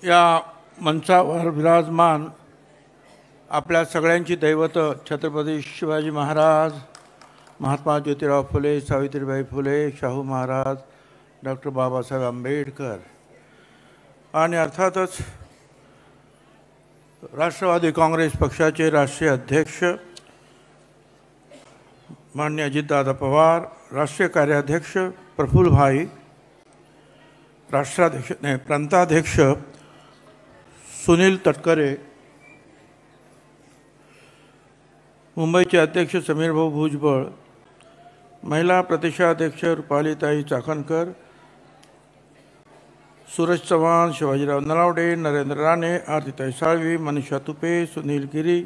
या मंचावर विराजमान आपल्या सगळ्यांची दैवत छत्रपती शिवाजी महाराज, महात्मा ज्योतिराव फुले, सावित्रीबाई फुले, शाहू महाराज, डॉक्टर बाबासाहेब आंबेडकर आणि अर्थातच राष्ट्रवादी काँग्रेस पक्षाचे राष्ट्रीय अध्यक्ष माननीय अजितदादा पवार, राष्ट्रीय कार्याध्यक्ष प्रफुल्लभाई, राष्ट्राध्यक्ष प्रांताध्यक्ष सुनील तटकरे, मुंबईचे अध्यक्ष समीर भाऊ भुजबळ, महिला प्रदेशाध्यक्ष रुपालीताई चाकणकर, सूरज चव्हाण, शिवाजीराव नलावडे, नरेंद्र राणे, आरतीताई साळवी, मनीषा तुपे, सुनील गिरी,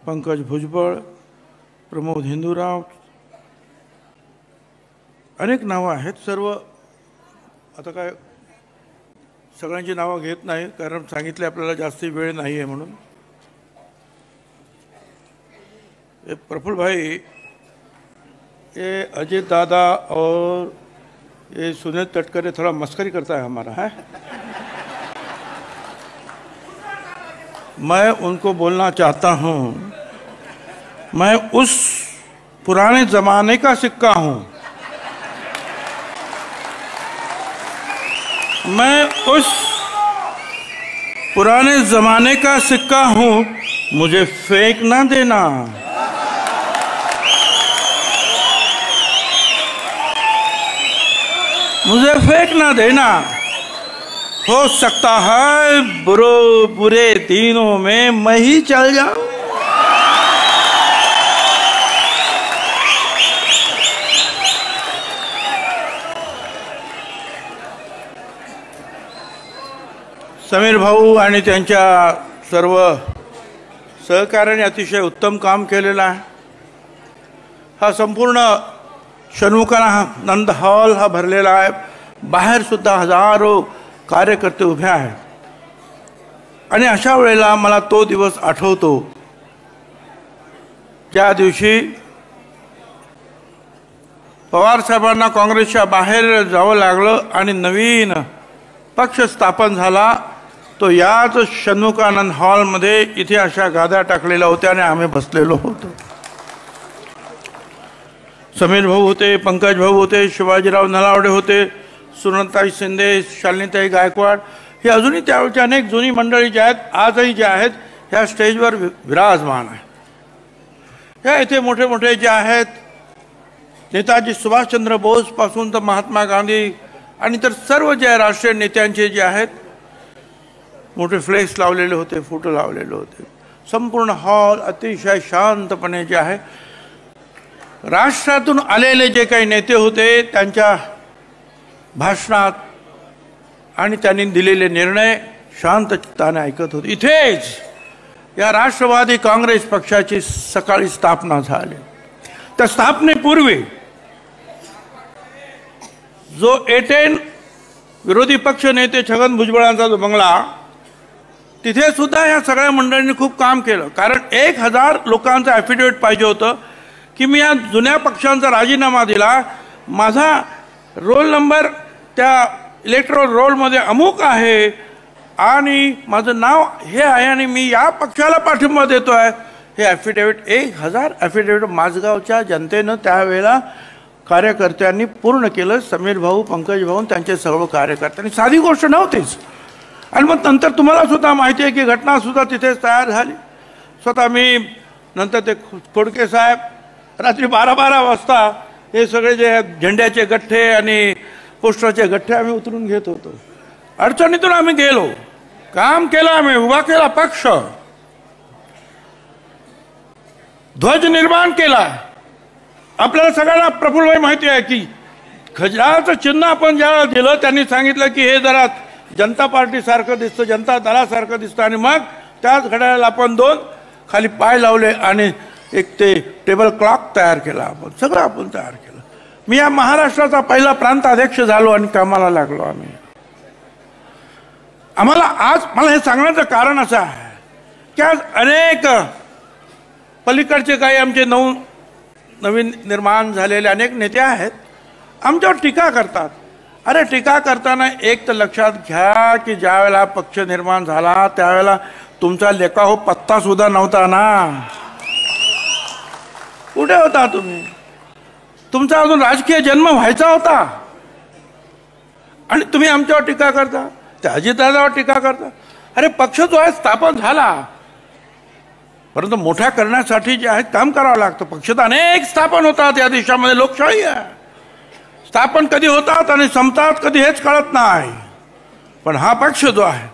पंकज भुजबळ, प्रमोद हिंदूराव, अनेक नावं आहेत. सर्व आता काय सगळ्यांची नावं घेत नाही कारण सांगितले आपल्याला जास्त वेळ नाही आहे म्हणून. प्रफुल्ल भाई, ये अजीत दादा और ये सुनील तटकरे थोड़ा मस्करी करता है हमारा है. मैं उनको बोलना चाहता हूँ, मैं उस पुराने ज़माने का सिक्का हूँ, मैं उस पुराने ज़माने का सिक्का हूँ, मुझे फेंक ना देना. मुझे फेंक ना देना. हो सकता है बुरे दिनों में मैं ही चल जाऊं. समीर भाऊ आणि त्यांच्या सर्व सहकार्याने अतिशय उत्तम काम केलेलं आहे. हा संपूर्ण षण्मुखानंद हॉल हा भरलेला आहे. बाहेर सुद्धा हजारो कार्यकर्ते उभे आहेत. आणि अशा वेळेला मला तो दिवस आठवतो ज्या दिवशी पवार साहेबांना काँग्रेसच्या बाहेर जावं लागलं आणि नवीन पक्ष स्थापन झाला. तो याच षण्मुखानंद हॉलमध्ये इथे अशा गाद्या टाकलेल्या होत्या आणि आम्ही बसलेलो होतो. समीर भाऊ होते, पंकज भाऊ होते, शिवाजीराव नलावडे होते, सुनंदाताई शिंदे, शालिनीताई गायकवाड, हे अजूनही त्यावेळची अनेक जुनी मंडळी जी आहेत आजही जे आहेत ह्या स्टेजवर विराजमान आहे. ह्या इथे मोठे मोठे जे आहेत नेताजी सुभाषचंद्र बोस पासून तर महात्मा गांधी आणि तर सर्व जे राष्ट्रीय नेत्यांचे जे आहेत मोठे फ्लेक्स लावलेले होते, फोटो लावलेले होते. संपूर्ण हॉल अतिशय शांतपणे जे आहे राष्ट्रातून आलेले जे काही नेते होते त्यांच्या भाषणात आणि त्यांनी दिलेले निर्णय शांत चित्ताने ऐकत होते. इथेच या राष्ट्रवादी काँग्रेस पक्षाची सकाळी स्थापना झाली. त्या स्थापनेपूर्वी जो A10 विरोधी पक्ष नेते छगन भुजबळांचा जो बंगला, तिथे सुद्धा या सगळ्या मंडळींनी खूप काम केलं. कारण 1000 लोकांचं ॲफिडेविट पाहिजे होतं की मी या जुन्या पक्षांचा राजीनामा दिला, माझा रोल नंबर त्या इलेक्ट्रोल रोलमध्ये अमुक आहे आणि माझं नाव हे आहे आणि मी या पक्षाला पाठिंबा देतो आहे. हे ॲफिडेविट 1000 ॲफिडेविट माझगावच्या जनतेनं त्यावेळेला कार्यकर्त्यांनी पूर्ण केलं. समीर भाऊ, पंकज भाऊ, त्यांचे सर्व कार्यकर्त्यांनी. साधी गोष्ट नव्हतीच. आणि मग नंतर तुम्हाला सुद्धा माहिती आहे की घटनासुद्धा तिथेच तयार झाली. स्वतः मी नंतर ते खोडके साहेब रात्री 12-12 वाजता हे सगळे जे झेंड्याचे गठ्ठे आणि पोस्टरचे गठ्ठे आम्ही उतरून घेत होतो. अडचणीतून आम्ही गेलो, काम केलं, आम्ही उभा केला पक्ष, ध्वज निर्माण केला. आपल्याला सगळ्यांना प्रफुल्लभाई माहिती आहे की खजिनाचं चिन्ह आपण ज्याला दिलं त्यांनी सांगितलं की हे जरा जनता पार्टी सारखं दिसतं, जनता दलासारखं दिसतं. आणि मग त्याच घड्याळाला आपण 2 खाली पाय लावले आणि एक ते टेबल क्लॉक तयार केला. आपण सगळं आपण तयार केलं. मी या महाराष्ट्राचा पहिला प्रांताध्यक्ष झालो आणि कामाला लागलो आम्ही. आम्हाला आज मला हे सांगण्याचं कारण असं आहे की आज अनेक पलीकडचे काही आमचे नवीन निर्माण झालेले अनेक नेते आहेत, आमच्यावर टीका करतात. अरे टीका करताना एक तर लक्षात घ्या की ज्या वेळेला पक्ष निर्माण झाला त्यावेळेला तुमचा लेखा हो पत्ता सुद्धा नव्हता ना. कुठे होता तुम्ही? तुमचा अजून राजकीय जन्म व्हायचा होता आणि तुम्ही आमच्यावर टीका करता, त्या अजितदादावर टीका करता. अरे पक्ष जो आहे स्थापन झाला, परंतु मोठ्या करण्यासाठी जे आहे काम करावं लागतं. पक्ष तर अनेक स्थापन होतात या देशामध्ये, लोकशाही आहे. स्थापन कधी होतात आणि संपतात कधी हेच कळत नाही. पण हा पक्ष जो आहे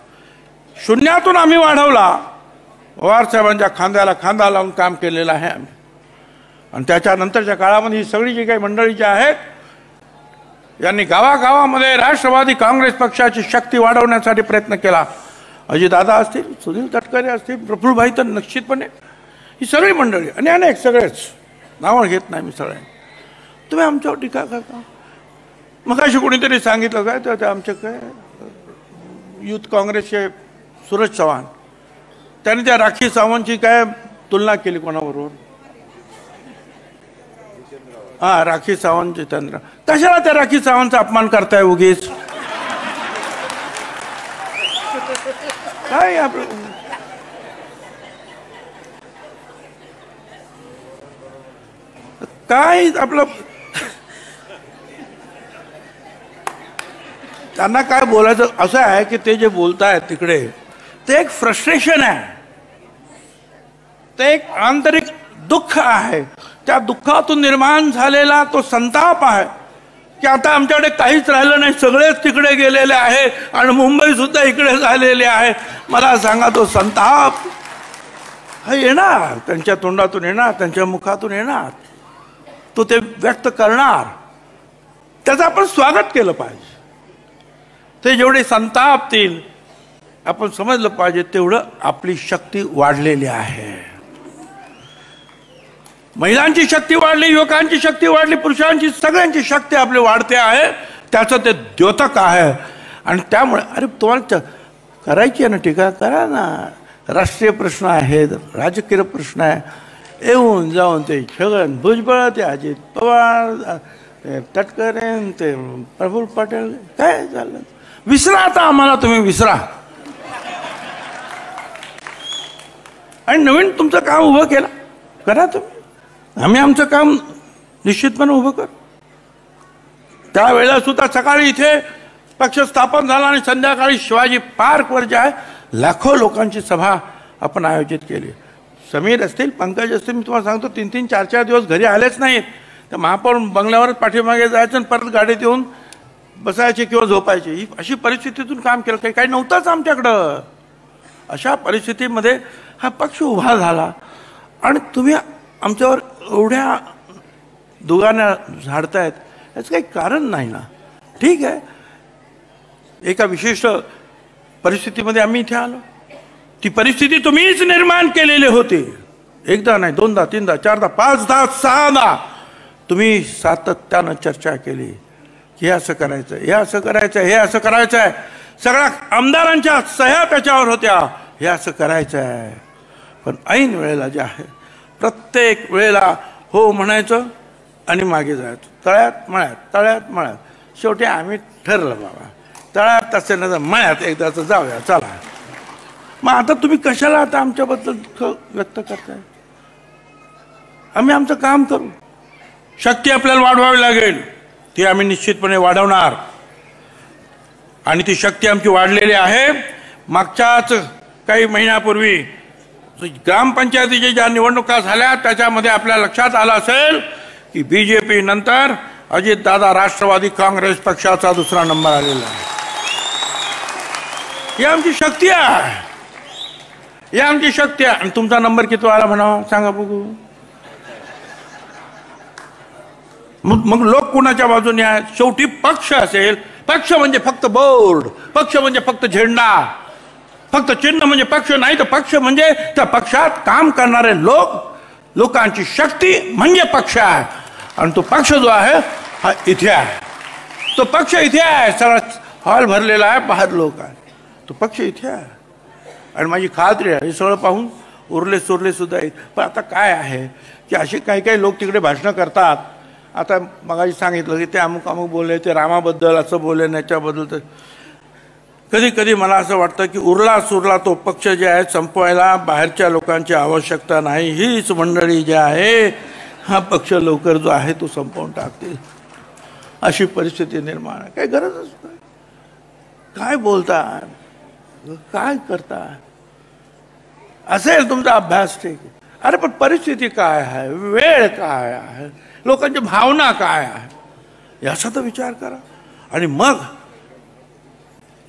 शून्यातून आम्ही वाढवला. पवार साहेबांच्या खांद्याला खांदा लावून काम केलेलं आहे आम्ही. आणि त्याच्यानंतरच्या काळामध्ये ही सगळी जी काही मंडळी जी आहेत यांनी गावागावामध्ये राष्ट्रवादी काँग्रेस पक्षाची शक्ती वाढवण्यासाठी प्रयत्न केला. अजितदादा असतील, सुनील तटकरे असतील, प्रफुल्लभाई तर निश्चितपणे, ही सगळी मंडळी आणि अनेक सगळेच नावं घेत नाही मी सगळे. तुम्ही आमच्यावर टीका करता. मग अशी कोणीतरी सांगितलं काय तर आमचे काय युथ काँग्रेसचे सूरज चव्हाण, त्यांनी त्या राखी सावंतची काय तुलना केली कोणाबरोबर? हा, राखी सावंत, जितेंद्र. कशाला त्या राखी सावंतचा अपमान करताय उगीच? काय आपलं काय आपलं त्यांना काय बोलायचं असं आहे की ते जे बोलतायत तिकडे ते एक फ्रस्ट्रेशन आहे, ते एक आंतरिक दुःख आहे. त्या दुःखातून निर्माण झालेला तो संताप आहे की आता आमच्याकडे काहीच राहिलं नाही, सगळेच तिकडे गेलेले आहे आणि मुंबई सुद्धा इकडे झालेले आहे. मला सांगा, तो संताप हा येणार, त्यांच्या तोंडातून येणार, त्यांच्या मुखातून येणार, तो ते व्यक्त करणार. त्याचं आपण स्वागत केलं पाहिजे. ते जेवढे संतापतील आपण समजलं पाहिजे तेवढं आपली शक्ती वाढलेली आहे. महिलांची शक्ती वाढली, युवकांची शक्ती वाढली, पुरुषांची, सगळ्यांची शक्ती आपली वाढते आहे. त्याचं ते द्योतक आहे. आणि त्यामुळे अरे तुम्हाला करायची आहे ना टीका, करा ना. राष्ट्रीय प्रश्न आहेत, राजकीय प्रश्न आहे. येऊन जाऊन ते छगन भुजबळ, ते अजित पवार, ते तटकरे, ते प्रफुल्ल पटेल, काय झालं? विसरा आता आम्हाला, तुम्ही विसरा आणि नवीन तुमचं काम उभं केलं करा तुम्ही. आम्ही आमचं काम निश्चितपणे उभं कर. त्यावेळेला सुद्धा सकाळी इथे पक्ष स्थापन झाला आणि संध्याकाळी शिवाजी पार्कवर जे आहे लाखो लोकांची सभा आपण आयोजित केली. समीर असतील, पंकज असतील, मी तुम्हाला सांगतो 3-3, 4-4 दिवस घरी आलेच नाहीत. तर महापौर बंगल्यावरच पाठीमागे जायचं आणि परत गाडीत येऊन बसायचे किंवा झोपायचे. ही अशी परिस्थितीतून काम केलं. काही नव्हतंच आमच्याकडं. अशा परिस्थितीमध्ये हा पक्ष उभा झाला आणि तुम्ही आमच्यावर एवढ्या दुगाण्या झाडतायत, याचं काही कारण नाही ना. ठीक आहे, एका विशिष्ट परिस्थितीमध्ये आम्ही इथे आलो. ती परिस्थिती तुम्हीच निर्माण केलेली होती. एकदा नाही, दोनदा, तीनदा, चारदा, 5दा, 6दा तुम्ही सातत्यानं चर्चा केली की हे असं करायचं, हे असं करायचं, हे असं करायचं आहे. सगळ्या आमदारांच्या सह्या त्याच्यावर होत्या, हे असं करायचं आहे. पण ऐन वेळेला जे आहे प्रत्येक वेळेला हो म्हणायचं आणि मागे जायचं. तळ्यात मळ्यात, तळ्यात मळ्यात. शेवटी आम्ही ठरलं बाबा तळ्यात तसे न मळ्यात एकदाच जाऊया चला. मग आता तुम्ही कशाला आता आमच्याबद्दल व्यक्त करताय? आम्ही आमचं काम करू. शक्ती आपल्याला वाढवावी लागेल, ती आम्ही निश्चितपणे वाढवणार. आणि ती शक्ती आमची वाढलेली आहे. मागच्याच काही महिन्यापूर्वी ग्रामपंचायतीच्या ज्या निवडणुका झाल्या त्याच्यामध्ये आपल्या लक्षात आलं असेल की बीजेपी नंतर अजितदादा राष्ट्रवादी काँग्रेस पक्षाचा दुसरा नंबर आलेला आहे. ही आमची शक्ती आहे, ही आमची शक्ती आहे. आणि तुमचा नंबर किती आला म्हणावा सांगा बघू. मग लोक कुणाच्या बाजूने आहेत? शेवटी पक्ष असेल. पक्ष म्हणजे फक्त बोर्ड, पक्ष म्हणजे फक्त झेंडा, फक्त चिन्ह म्हणजे पक्ष नाही. तर पक्ष म्हणजे त्या पक्षात काम करणारे लोक, लोकांची शक्ती म्हणजे पक्ष आहे. आणि तो पक्ष जो आहे हा इथे आहे. तो पक्ष इथे आहे. सगळा हॉल भरलेला आहे, बाहेर लोक आहे. तो पक्ष इथे आहे. आणि माझी खात्री आहे हे सगळं पाहून उरले सुरले सुद्धा येईल. पण आता काय आहे की असे काही काही लोक तिकडे भाषणं करतात आता मगाशी सांगितलं की ते अमुक अमुक बोलले, ते रामाबद्दल असं बोलले, याच्याबद्दल. तर कधी कधी मला असं वाटतं की उरला सुरला तो पक्ष जे आहे संपवायला बाहेरच्या लोकांची आवश्यकता नाही. हीच मंडळी जी आहे हा पक्ष लवकर जो आहे तो संपवून टाकतील, अशी परिस्थिती निर्माण आहे. काही गरजच नाही. काय बोलता, काय करता, असेल तुमचा अभ्यास ठीक आहे. अरे पण परिस्थिती काय आहे, वेळ काय आहे, लोकांची भावना काय आहे, याचा तर विचार करा. आणि मग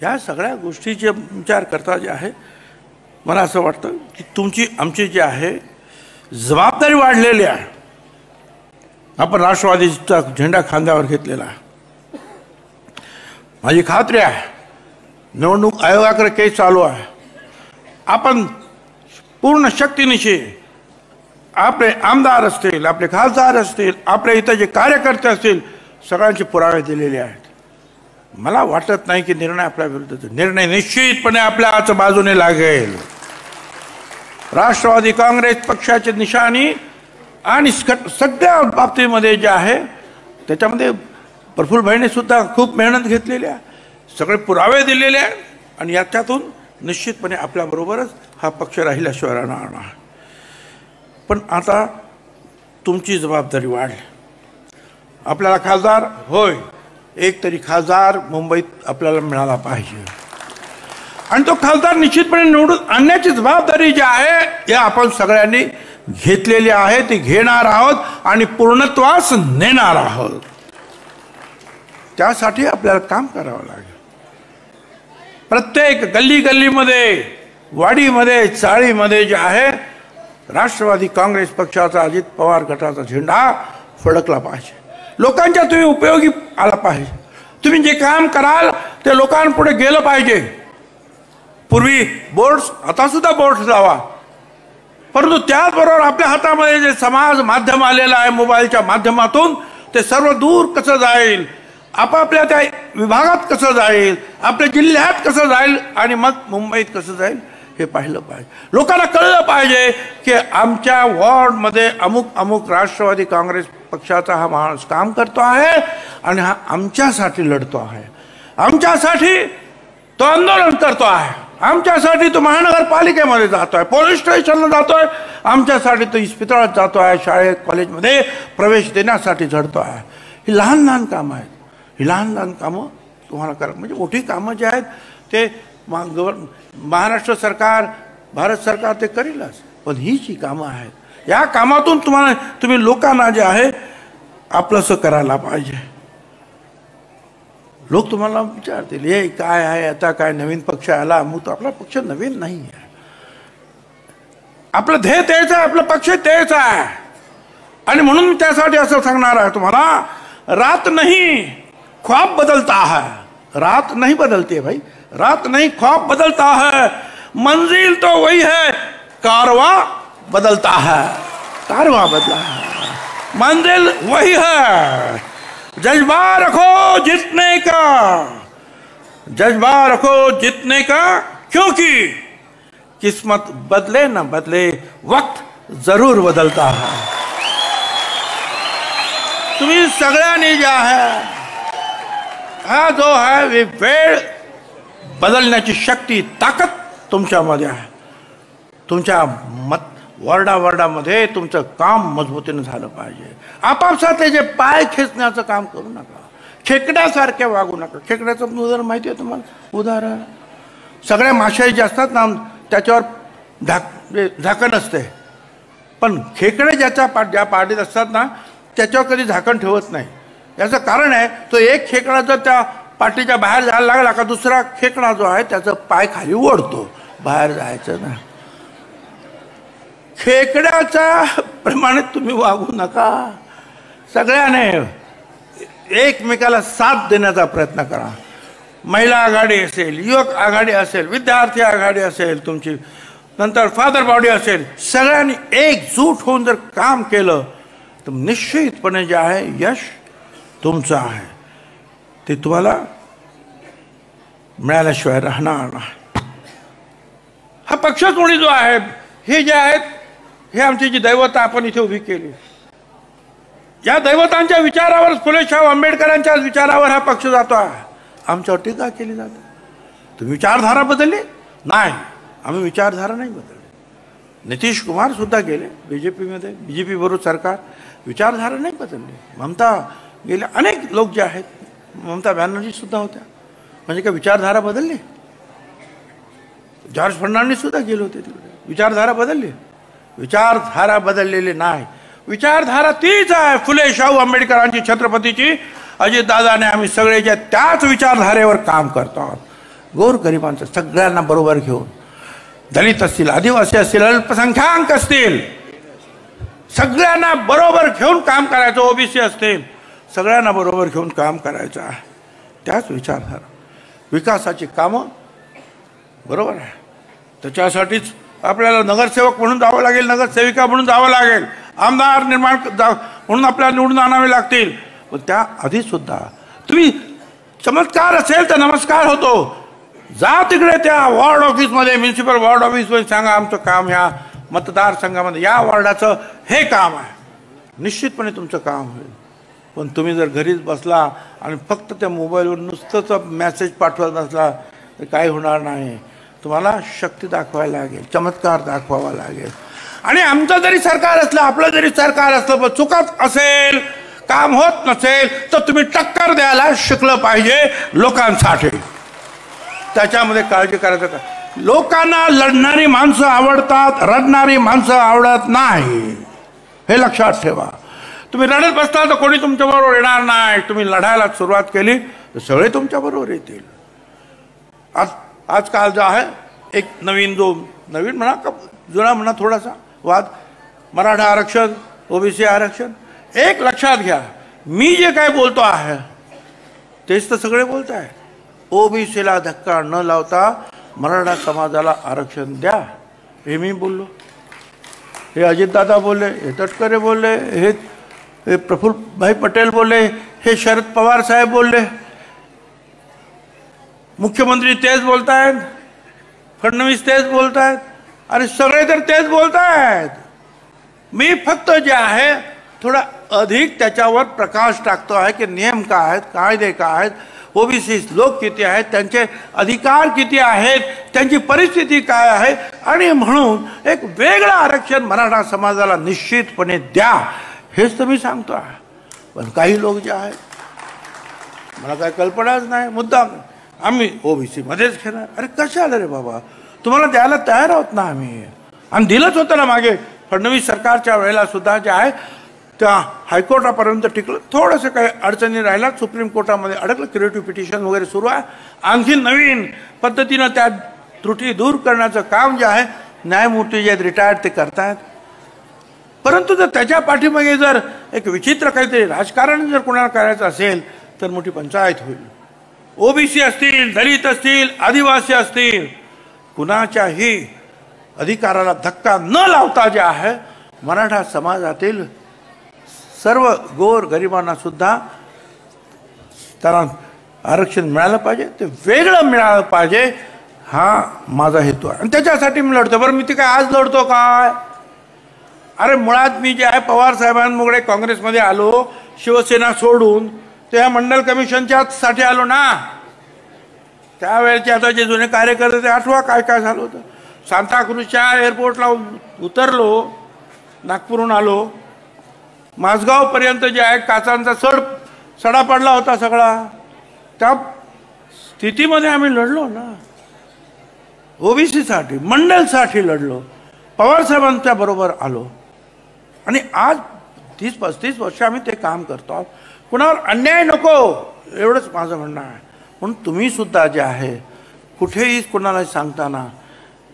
या सगळ्या गोष्टीचे विचार करता जे आहे, मला असं वाटतं की तुमची आमची जी आहे जबाबदारी वाढलेली आहे. आपण राष्ट्रवादीचा झेंडा खांद्यावर घेतलेला आहे. माझी खात्री आहे निवडणूक आयोगाकडे केस चालू आहे. आपण पूर्ण शक्तीनिशी आपले आमदार असतील, आपले खासदार असतील, आपल्या इथं जे कार्यकर्ते असतील, सगळ्यांचे पुरावे दिलेले आहेत. मला वाटत नाही की निर्णय आपल्या विरुद्धचा. निर्णय निश्चितपणे आपल्याच बाजूने लागेल. राष्ट्रवादी काँग्रेस पक्षाची निशाणी आणि सगळ्या बाबतीमध्ये जे आहे त्याच्यामध्ये प्रफुल्लभाईने सुद्धा खूप मेहनत घेतलेली आहे, सगळे पुरावे दिलेले आहेत. आणि याच्यातून निश्चितपणे आपल्याबरोबरच हा पक्ष राहिल्याशिवाय राहणार नाही. पण आता तुमची जबाबदारी वाढली. आपल्याला खासदार, होय, एक तरी खासदार मुंबईत आपल्याला मिळाला पाहिजे. आणि तो खासदार निश्चितपणे निवडून आणण्याची जबाबदारी जी आहे हे आपण सगळ्यांनी घेतलेली आहे, ती घेणार आहोत आणि पूर्णत्वास नेणार आहोत. त्यासाठी आपल्याला काम करावं लागेल. प्रत्येक गल्ली गल्लीमध्ये, वाडीमध्ये, चाळीमध्ये जे आहे राष्ट्रवादी काँग्रेस पक्षाचा, अजित पवार गटाचा झेंडा फडकला पाहिजे. लोकांच्या तुम्ही उपयोगी आला पाहिजे. तुम्ही जे काम कराल ते लोकांपुढे गेलं पाहिजे. पूर्वी बोर्ड्स, आता सुद्धा बोर्ड्स लावा, परंतु त्याचबरोबर आपल्या हातामध्ये जे समाज माध्यम आलेलं आहे मोबाईलच्या माध्यमातून, ते सर्व दूर कसं जाईल, आपापल्या त्या विभागात कसं जाईल, आपल्या जिल्ह्यात कसं जाईल आणि मग मुंबईत कसं जाईल हे पाहिलं पाहिजे. लोकांना कळलं पाहिजे की आमच्या वॉर्डमध्ये अमुक अमुक राष्ट्रवादी काँग्रेस पक्षाचा हा माणूस काम करतो आहे आणि हा आमच्यासाठी लढतो आहे, आमच्यासाठी तो आंदोलन करतो आहे, आमच्यासाठी तो महानगरपालिकेमध्ये जातोय, पोलीस स्टेशनला जातोय, आमच्यासाठी तो इस्पितळात जातो आहे, शाळेत कॉलेजमध्ये प्रवेश देण्यासाठी झडतो आहे. ही लहान लहान कामं आहेत. ही लहान लहान कामं तुम्हाला करा. म्हणजे मोठी कामं जे आहेत ते महाराष्ट्र सरकार, भारत सरकार ते करीलच, पण ही जी कामं आहेत या कामातून तुम्ही लोकांना जे आहे आपलंसं करायला पाहिजे. लोक तुम्हाला विचारतील हे काय आहे, आता काय नवीन पक्ष आला, अमुक. आपला पक्ष नवीन नाही आहे. आपलं ध्येय तेच आहे, आपलं पक्ष तेच आहे. आणि म्हणून त्यासाठी असं सांगणार आहे तुम्हाला, रात नहीं ख्वाब बदलता है. रात नहीं बदलती भाई, रात नहीं ख्वाब बदलता है. मंजिल तो वही है, कारवा बदलता है. कारवा बदला है, मंजिल वही है. जज्बा रखो जीतने का, जज्बा रखो जीतने का, क्योंकि किस्मत बदले न बदले वक्त जरूर बदलता है. तुम्ही सगळ्यांनी जे आहे हा जो आहे वेळ बदलण्याची शक्ती, ताकद तुमच्यामध्ये आहे. तुमच्या वॉर्डामध्ये तुमचं काम मजबूतीने झालं पाहिजे. आपापसातले जे पाय खेचण्याचं काम करू नका, खेकड्यासारखे वागू नका. खेकड्याचं उदाहरण माहिती आहे तुम्हाला? उदाहरण सगळ्या माशाई जे असतात ना त्याच्यावर झाकण असते, पण खेकडे ज्या पाठीत असतात ना त्याच्यावर कधी झाकण ठेवत नाही. याचं कारण आहे, तो एक खेकडा जर त्या पाठीच्या बाहेर जायला लागला का दुसरा खेकडा जो आहे त्याचा पाय खाली ओढतो, बाहेर जायचं ना. खेकड्याच्या प्रमाणे तुम्ही वागू नका. सगळ्याने एकमेकाला साथ देण्याचा प्रयत्न करा. महिला आघाडी असेल, युवक आघाडी असेल, विद्यार्थी आघाडी असेल तुमची, नंतर फादर बॉडी असेल, सगळ्यांनी एकजूट होऊन जर काम केलं तर निश्चितपणे जे आहे यश तुमचं आहे ते तुम्हाला मिळाल्याशिवाय राहणार नाही. हा पक्षच मुळी जो आहे, हे जे आहेत हे आमची जी दैवता आपण इथे उभी केली, ज्या दैवतांच्या विचारावर फुले शाहू आंबेडकरांच्या विचारावर हा पक्ष जातो आहे, आमच्यावर टीका केली जाते. तुम्ही विचारधारा बदलली नाही, आम्ही विचारधारा नाही बदलली. नितीश कुमार सुद्धा गेले बीजेपीमध्ये, बीजेपी बरोबर सरकार, विचारधारा नाही बदलली. ममता गेले, अनेक लोक जे आहेत, ममता बॅनर्जी सुद्धा होत्या, म्हणजे काय विचारधारा बदलली? जॉर्ज फर्नांडिस सुद्धा गेले होते तिकडे, विचारधारा बदलली? विचारधारा बदललेली नाही. विचारधारा तीच आहे फुले शाहू आंबेडकरांची, छत्रपतीची. अजितदादाने आम्ही सगळे ज्या त्याच विचारधारेवर काम करतो आहोत. गोरगरिबांचं सगळ्यांना बरोबर घेऊन, दलित असतील, आदिवासी असतील, अल्पसंख्याक असतील, सगळ्यांना बरोबर घेऊन काम करायचं. ओबीसी असतील, सगळ्यांना बरोबर घेऊन काम करायचं आहे. त्याच विचारधारा, विकासाची कामं बरोबर आहे. त्याच्यासाठीच आपल्याला नगरसेवक म्हणून जावं लागेल, नगरसेविका म्हणून जावं लागेल, आमदार निर्माण म्हणून आपल्याला निवडून आणावे लागतील. पण त्या आधी सुद्धा तुम्ही चमत्कार असेल तर नमस्कार होतो. जा तिकडे त्या वॉर्ड ऑफिसमध्ये, म्युन्सिपल वॉर्ड ऑफिसमध्ये सांगा आमचं काम ह्या मतदारसंघामध्ये, या वॉर्डाचं हे काम आहे. निश्चितपणे तुमचं काम होईल. पण तुम्ही जर घरीच बसला आणि फक्त त्या मोबाईलवर नुसतंच मेसेज पाठवत बसला तर काही होणार नाही. तुम्हाला शक्ती दाखवायला लागेल, चमत्कार दाखवावा लागेल. आणि आमचं जरी सरकार असलं, आपलं जरी सरकार असलं, पण चुकत असेल, काम होत नसेल तर तुम्ही टक्कर द्यायला शिकलं पाहिजे लोकांसाठी. त्याच्यामध्ये काळजी करायचं का? लोकांना लढणारी माणसं आवडतात, रडणारी माणसं आवडत नाही, हे लक्षात ठेवा. तुम्ही रडत बसता तर कोणी तुमच्याबरोबर येणार नाही. तुम्ही लढायला सुरुवात केली तर सगळे तुमच्याबरोबर येतील. आजकाल जो आहे एक नवीन म्हणा का जुना म्हणा थोडासा वाद, मराठा आरक्षण, ओबीसी आरक्षण. एक लक्षात घ्या, मी जे काय बोलतो आहे तेच तर सगळे बोलत आहे. ओबीसीला धक्का न लावता मराठा समाजाला आरक्षण द्या, हे मी बोललो, हे अजितदादा बोलले, हे तटकरे बोलले, हे प्रफुल्लभाई पटेल बोलले, हे शरद पवार साहेब बोलले, मुख्यमंत्री तेच बोलतायत, फडणवीस तेच बोलतायत, आणि सगळे तर तेच बोलतायत. मी फक्त जे आहे थोडा अधिक त्याच्यावर प्रकाश टाकतो आहे की नियम काय आहेत, कायदे काय आहेत, ओबीसी लोक किती आहेत, त्यांचे अधिकार किती आहेत, त्यांची परिस्थिती काय आहे, आणि म्हणून एक वेगळं आरक्षण मराठा समाजाला निश्चितपणे द्या, हेच तर मी सांगतो आहे. पण काही लोक जे आहेत, मला काय कल्पनाच नाही, मुद्दा आम्ही ओबीसी मध्येच घेणार. अरे कशाला रे बाबा, तुम्हाला द्यायला तयार आहोत ना आम्ही, आणि दिलंच होतं ना मागे फडणवीस सरकारच्या वेळेला सुद्धा जे आहे त्या हायकोर्टापर्यंत टिकलं. थोडंसं काही अडचणी राहिला, सुप्रीम कोर्टामध्ये अडकलं, क्रिएटिव्ह पिटिशन वगैरे सुरू आहे. आणखी नवीन पद्धतीनं त्या त्रुटी दूर करण्याचं काम जे आहे न्यायमूर्ती जे आहेत रिटायर्ड ते करतायत. परंतु जर त्याच्या पाठीमागे जर एक विचित्र काहीतरी राजकारण जर कोणाला करायचं असेल तर मोठी पंचायत होईल. ओबीसी असतील, दलित असतील, आदिवासी असतील, कुणाच्याही अधिकाराला धक्का न लावता जे आहे मराठा समाजातील सर्व गोर गरिबांना सुद्धा त्यांना आरक्षण मिळालं पाहिजे, ते वेगळं मिळालं पाहिजे, हा माझा हेतू आहे. आणि त्याच्यासाठी मी लढतो. बरं, मी ते काय आज लढतो काय? अरे मुळात मी जे आहे पवार साहेबांमुळे काँग्रेसमध्ये आलो, शिवसेना सोडून त्या मंडल कमिशनच्या साठी आलो ना. त्यावेळेचे आता जे जुने कार्यकर्ते ते आठवा काय काय झालं होतं. सांताक्रूजच्या एअरपोर्टला उतरलो, नागपूरहून आलो, माझगावपर्यंत जे आहे काचांचा सडा पडला होता सगळा. त्या स्थितीमध्ये आम्ही लढलो ना, ओबीसीसाठी, मंडलसाठी लढलो, पवारसाहेबांच्या बरोबर आलो, आणि आज 30-35 वर्ष आम्ही ते काम करतो आहोत. कुणावर अन्याय नको, एवढंच माझं म्हणणं आहे. म्हणून तुम्ही सुद्धा जे आहे कुठेही कोणाला सांगताना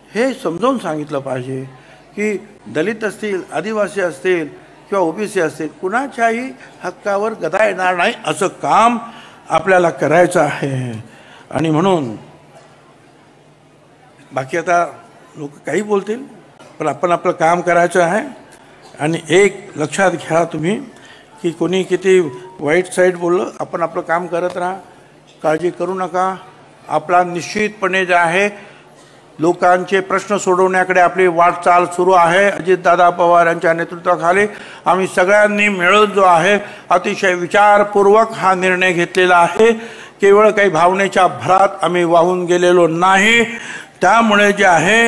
हे समजावून सांगितलं पाहिजे की दलित असतील, आदिवासी असतील किंवा ओबीसी असतील, कुणाच्याही हक्कावर गदा येणार नाही, असं काम आपल्याला करायचं आहे. आणि म्हणून बाकी आता लोक काही बोलतील, पण आपण आपलं काम करायचं आहे. आणि एक लक्षात घ्या तुम्ही की कोणी किती वाईट साईड बोललं, आपण आपलं काम करत राहा, काळजी करू नका. आपला निश्चितपणे जे आहे लोकांचे प्रश्न सोडवण्याकडे आपली वाटचाल सुरू आहे. अजितदादा पवार यांच्या नेतृत्वाखाली आम्ही सगळ्यांनी मिळून जो आहे अतिशय विचारपूर्वक हा निर्णय घेतलेला आहे. केवळ काही भावनेच्या भरात आम्ही वाहून गेलेलो नाही. त्यामुळे जे आहे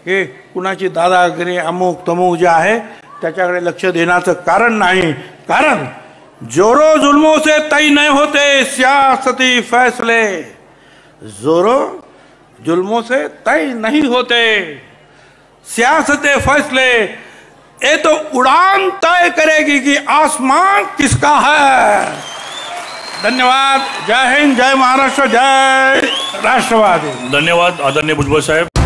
हे कुणाची दादागिरी अमुक तमुक जे आहे त्याच्याकडे लक्ष देण्याचं कारण नाही. कारण जोरो जुल्मों से तय नहीं होते सियासती फैसले, जोरो जुल्मों से तय नहीं होते सियासती फैसले. ये तो उड़ान तय करेगी कि आसमान किसका है. धन्यवाद. जय हिंद, जय महाराष्ट्र, जय राष्ट्रवादी. धन्यवाद आदरणीय भुजबळ साहेब.